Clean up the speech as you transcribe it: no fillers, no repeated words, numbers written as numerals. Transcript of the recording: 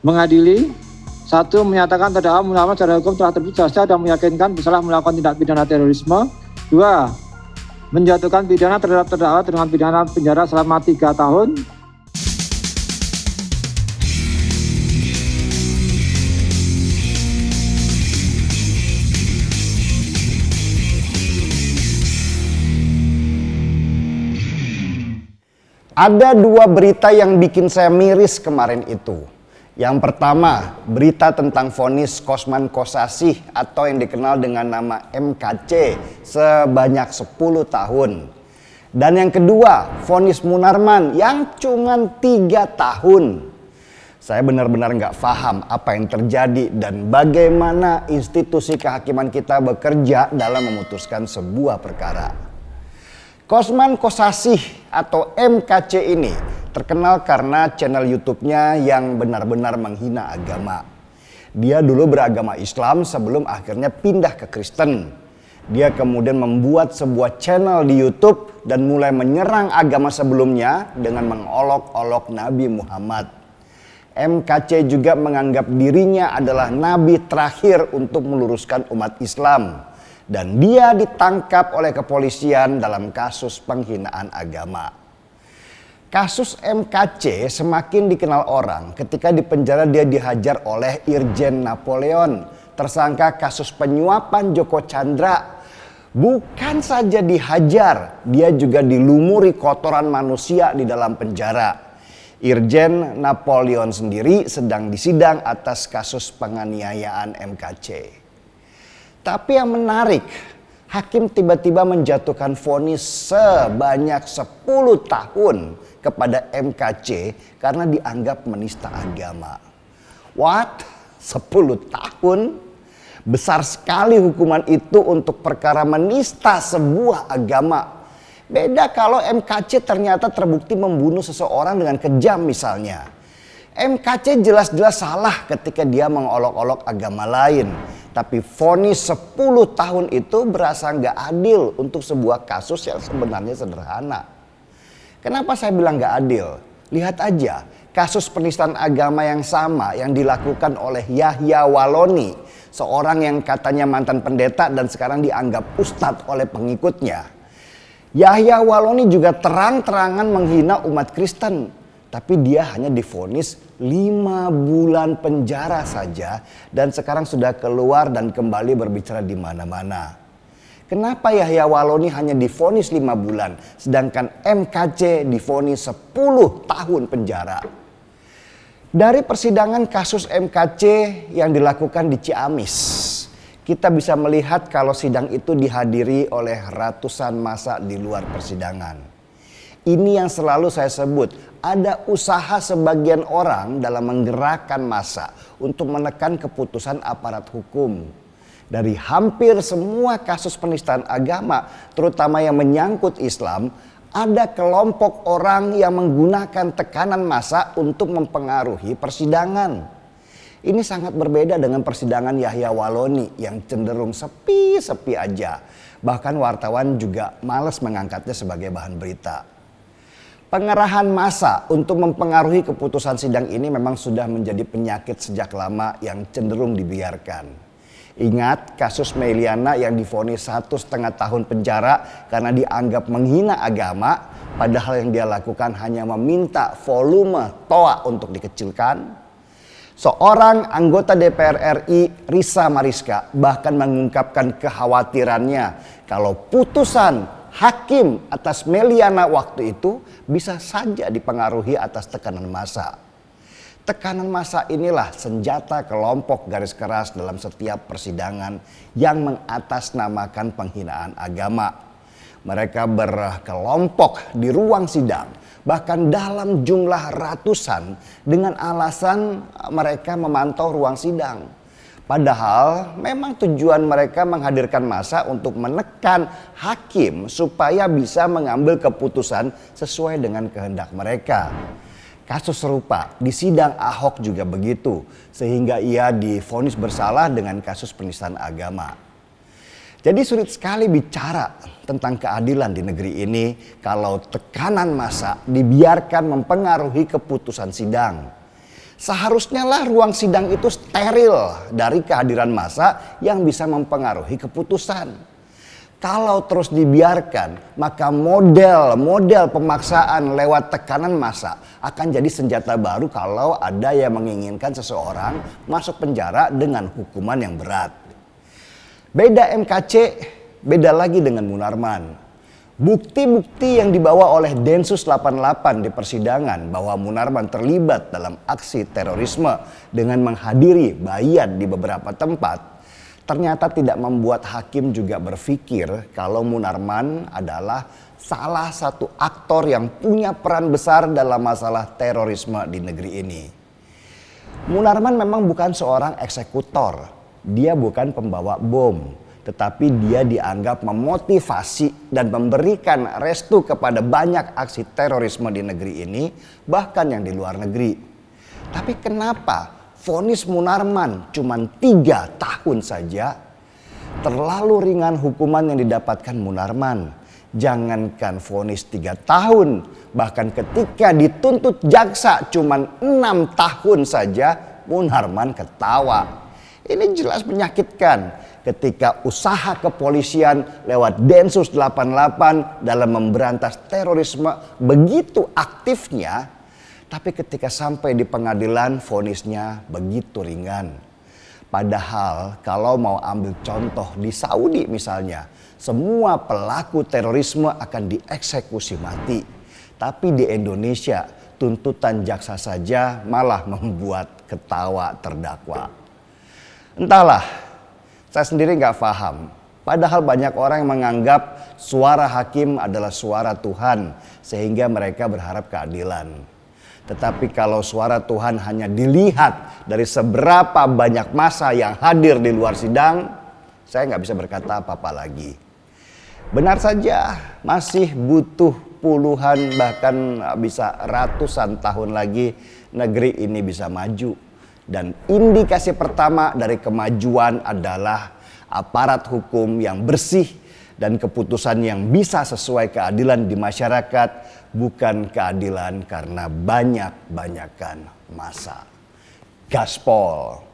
mengadili. Satu, menyatakan terdakwa Muhammad secara hukum telah terbukti jelas dan meyakinkan bersalah melakukan tindak pidana terorisme. Dua, menjatuhkan pidana terhadap terdakwa dengan pidana penjara selama 3 tahun. Ada 2 berita yang bikin saya miris kemarin itu. Yang pertama, berita tentang vonis Kosman Kosasih atau yang dikenal dengan nama MKC sebanyak 10 tahun. Dan yang kedua, vonis Munarman yang cuma 3 tahun. Saya benar-benar nggak paham apa yang terjadi dan bagaimana institusi kehakiman kita bekerja dalam memutuskan sebuah perkara. Kosman Kosasih atau MKC ini terkenal karena channel YouTube-nya yang benar-benar menghina agama. Dia dulu beragama Islam sebelum akhirnya pindah ke Kristen. Dia kemudian membuat sebuah channel di YouTube dan mulai menyerang agama sebelumnya dengan mengolok-olok Nabi Muhammad. MKC juga menganggap dirinya adalah nabi terakhir untuk meluruskan umat Islam. Dan dia ditangkap oleh kepolisian dalam kasus penghinaan agama. Kasus MKC semakin dikenal orang ketika di penjara dia dihajar oleh Irjen Napoleon, tersangka kasus penyuapan Joko Chandra. Bukan saja dihajar, dia juga dilumuri kotoran manusia di dalam penjara. Irjen Napoleon sendiri sedang disidang atas kasus penganiayaan MKC. Tapi yang menarik, hakim tiba-tiba menjatuhkan vonis sebanyak 10 tahun kepada MKC karena dianggap menista agama. What? 10 tahun? Besar sekali hukuman itu untuk perkara menista sebuah agama. Beda kalau MKC ternyata terbukti membunuh seseorang dengan kejam misalnya. MKC jelas-jelas salah ketika dia mengolok-olok agama lain. Tapi vonis 10 tahun itu berasa nggak adil untuk sebuah kasus yang sebenarnya sederhana. Kenapa saya bilang nggak adil? Lihat aja kasus penistaan agama yang sama yang dilakukan oleh Yahya Waloni. Seorang yang katanya mantan pendeta dan sekarang dianggap ustadz oleh pengikutnya. Yahya Waloni juga terang-terangan menghina umat Kristen. Tapi dia hanya divonis 5 bulan penjara saja dan sekarang sudah keluar dan kembali berbicara di mana-mana. Kenapa Yahya Waloni hanya divonis 5 bulan sedangkan MKC divonis 10 tahun penjara? Dari persidangan kasus MKC yang dilakukan di Ciamis, kita bisa melihat kalau sidang itu dihadiri oleh ratusan massa di luar persidangan. Ini yang selalu saya sebut, ada usaha sebagian orang dalam menggerakkan massa untuk menekan keputusan aparat hukum. Dari hampir semua kasus penistaan agama, terutama yang menyangkut Islam, ada kelompok orang yang menggunakan tekanan massa untuk mempengaruhi persidangan. Ini sangat berbeda dengan persidangan Yahya Waloni yang cenderung sepi-sepi aja. Bahkan wartawan juga malas mengangkatnya sebagai bahan berita. Pengerahan massa untuk mempengaruhi keputusan sidang ini memang sudah menjadi penyakit sejak lama yang cenderung dibiarkan. Ingat kasus Meliana yang divonis 1,5 tahun penjara karena dianggap menghina agama, padahal yang dia lakukan hanya meminta volume toa untuk dikecilkan. Seorang anggota DPR RI, Risa Mariska, bahkan mengungkapkan kekhawatirannya kalau putusan hakim atas Meliana waktu itu bisa saja dipengaruhi atas tekanan massa. Tekanan massa inilah senjata kelompok garis keras dalam setiap persidangan yang mengatasnamakan penghinaan agama. Mereka berkelompok di ruang sidang, bahkan dalam jumlah ratusan dengan alasan mereka memantau ruang sidang. Padahal memang tujuan mereka menghadirkan massa untuk menekan hakim supaya bisa mengambil keputusan sesuai dengan kehendak mereka. Kasus serupa di sidang Ahok juga begitu, sehingga ia divonis bersalah dengan kasus penistaan agama. Jadi sulit sekali bicara tentang keadilan di negeri ini kalau tekanan massa dibiarkan mempengaruhi keputusan sidang. Seharusnya lah ruang sidang itu steril dari kehadiran massa yang bisa mempengaruhi keputusan. Kalau terus dibiarkan, maka model pemaksaan lewat tekanan massa akan jadi senjata baru kalau ada yang menginginkan seseorang masuk penjara dengan hukuman yang berat. Beda MKC, beda lagi dengan Munarman. Bukti-bukti yang dibawa oleh Densus 88 di persidangan bahwa Munarman terlibat dalam aksi terorisme dengan menghadiri bayat di beberapa tempat ternyata tidak membuat hakim juga berpikir kalau Munarman adalah salah satu aktor yang punya peran besar dalam masalah terorisme di negeri ini. Munarman memang bukan seorang eksekutor, dia bukan pembawa bom. Tetapi dia dianggap memotivasi dan memberikan restu kepada banyak aksi terorisme di negeri ini, bahkan yang di luar negeri. Tapi kenapa vonis Munarman cuma 3 tahun saja? Terlalu ringan hukuman yang didapatkan Munarman. Jangankan vonis 3 tahun, bahkan ketika dituntut jaksa cuma 6 tahun saja, Munarman ketawa. Ini jelas menyakitkan ketika usaha kepolisian lewat Densus 88 dalam memberantas terorisme begitu aktifnya, tapi ketika sampai di pengadilan vonisnya begitu ringan. Padahal kalau mau ambil contoh di Saudi misalnya, semua pelaku terorisme akan dieksekusi mati. Tapi di Indonesia tuntutan jaksa saja malah membuat ketawa terdakwa. Entahlah, saya sendiri nggak paham. Padahal banyak orang yang menganggap suara hakim adalah suara Tuhan, sehingga mereka berharap keadilan. Tetapi kalau suara Tuhan hanya dilihat dari seberapa banyak massa yang hadir di luar sidang, saya nggak bisa berkata apa-apa lagi. Benar saja, masih butuh puluhan bahkan bisa ratusan tahun lagi negeri ini bisa maju. Dan indikasi pertama dari kemajuan adalah aparat hukum yang bersih dan keputusan yang bisa sesuai keadilan di masyarakat, bukan keadilan karena banyak-banyakan massa. Gaspol.